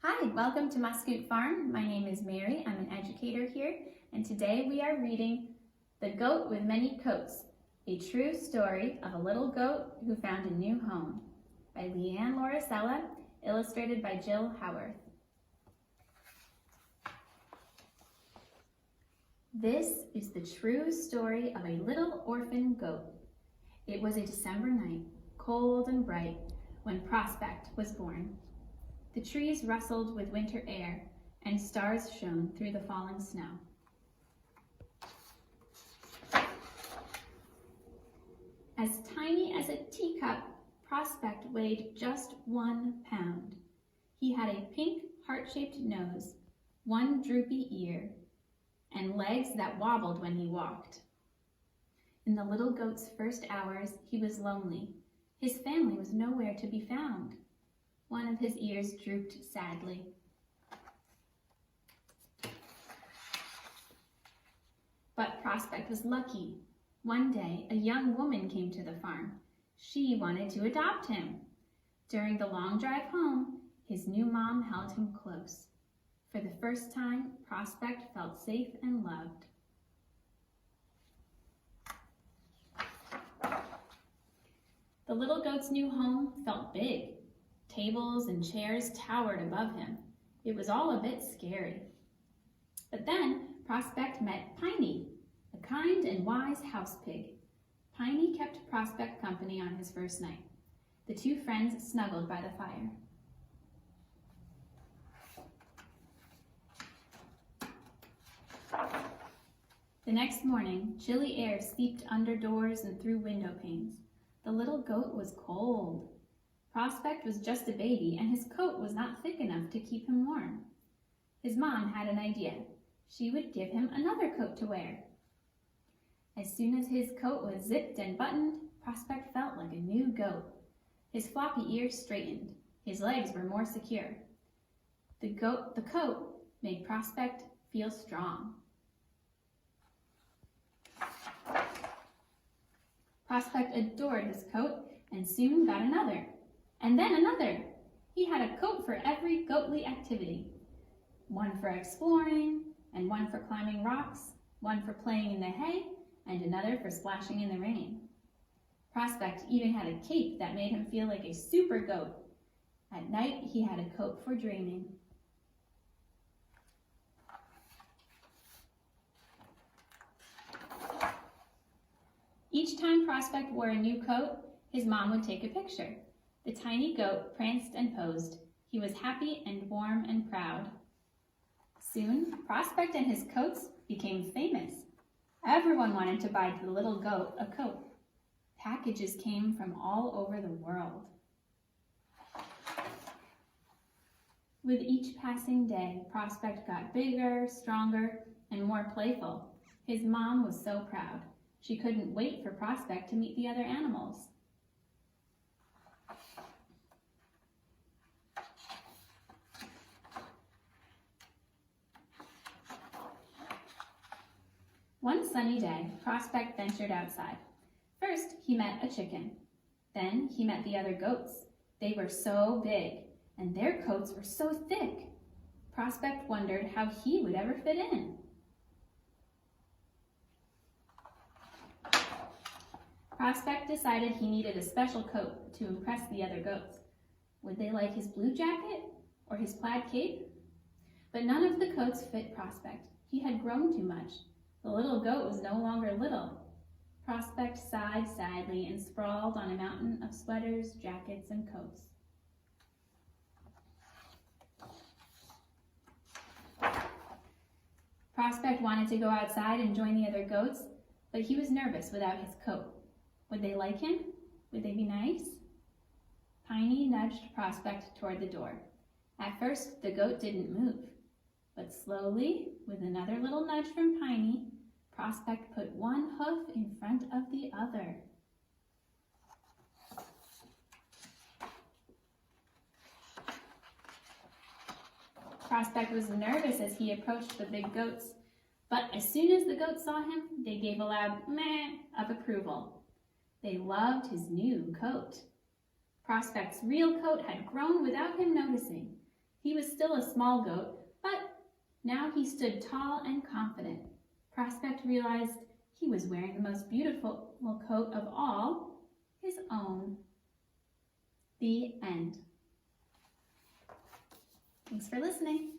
Hi, welcome to Muscoot Farm. My name is Mary. I'm an educator here, and today we are reading The Goat with Many Coats, a true story of a little goat who found a new home, by Leanne Lauricella, illustrated by Jill Howarth. This is the true story of a little orphan goat. It was a December night, cold and bright, when Prospect was born. The trees rustled with winter air, and stars shone through the falling snow. As tiny as a teacup, Prospect weighed just 1 pound. He had a pink, heart-shaped nose, one droopy ear, and legs that wobbled when he walked. In the little goat's first hours, he was lonely. His family was nowhere to be found. One of his ears drooped sadly. But Prospect was lucky. One day, a young woman came to the farm. She wanted to adopt him. During the long drive home, his new mom held him close. For the first time, Prospect felt safe and loved. The little goat's new home felt big. Tables and chairs towered above him. It was all a bit scary. But then Prospect met Piney, a kind and wise house pig. Piney kept Prospect company on his first night. The two friends snuggled by the fire. The next morning, chilly air seeped under doors and through window panes. The little goat was cold. Prospect was just a baby, and his coat was not thick enough to keep him warm. His mom had an idea. She would give him another coat to wear. As soon as his coat was zipped and buttoned, Prospect felt like a new goat. His floppy ears straightened. His legs were more secure. The coat made Prospect feel strong. Prospect adored his coat and soon got another, and then another. He had a coat for every goatly activity. One for exploring, and one for climbing rocks, one for playing in the hay, and another for splashing in the rain. Prospect even had a cape that made him feel like a super goat. At night, he had a coat for dreaming. Each time Prospect wore a new coat, his mom would take a picture. The tiny goat pranced and posed. He was happy and warm and proud. Soon, Prospect and his coats became famous. Everyone wanted to buy the little goat a coat. Packages came from all over the world. With each passing day, Prospect got bigger, stronger, and more playful. His mom was so proud. She couldn't wait for Prospect to meet the other animals. One sunny day, Prospect ventured outside. First, he met a chicken. Then he met the other goats. They were so big, and their coats were so thick. Prospect wondered how he would ever fit in. Prospect decided he needed a special coat to impress the other goats. Would they like his blue jacket or his plaid cape? But none of the coats fit Prospect. He had grown too much. The little goat was no longer little. Prospect sighed sadly and sprawled on a mountain of sweaters, jackets, and coats. Prospect wanted to go outside and join the other goats, but he was nervous without his coat. Would they like him? Would they be nice? Piney nudged Prospect toward the door. At first, the goat didn't move, but slowly, with another little nudge from Piney, Prospect put one hoof in front of the other. Prospect was nervous as he approached the big goats, but as soon as the goats saw him, they gave a loud meh of approval. They loved his new coat. Prospect's real coat had grown without him noticing. He was still a small goat, but now he stood tall and confident. Prospect realized he was wearing the most beautiful coat of all, his own. The end. Thanks for listening.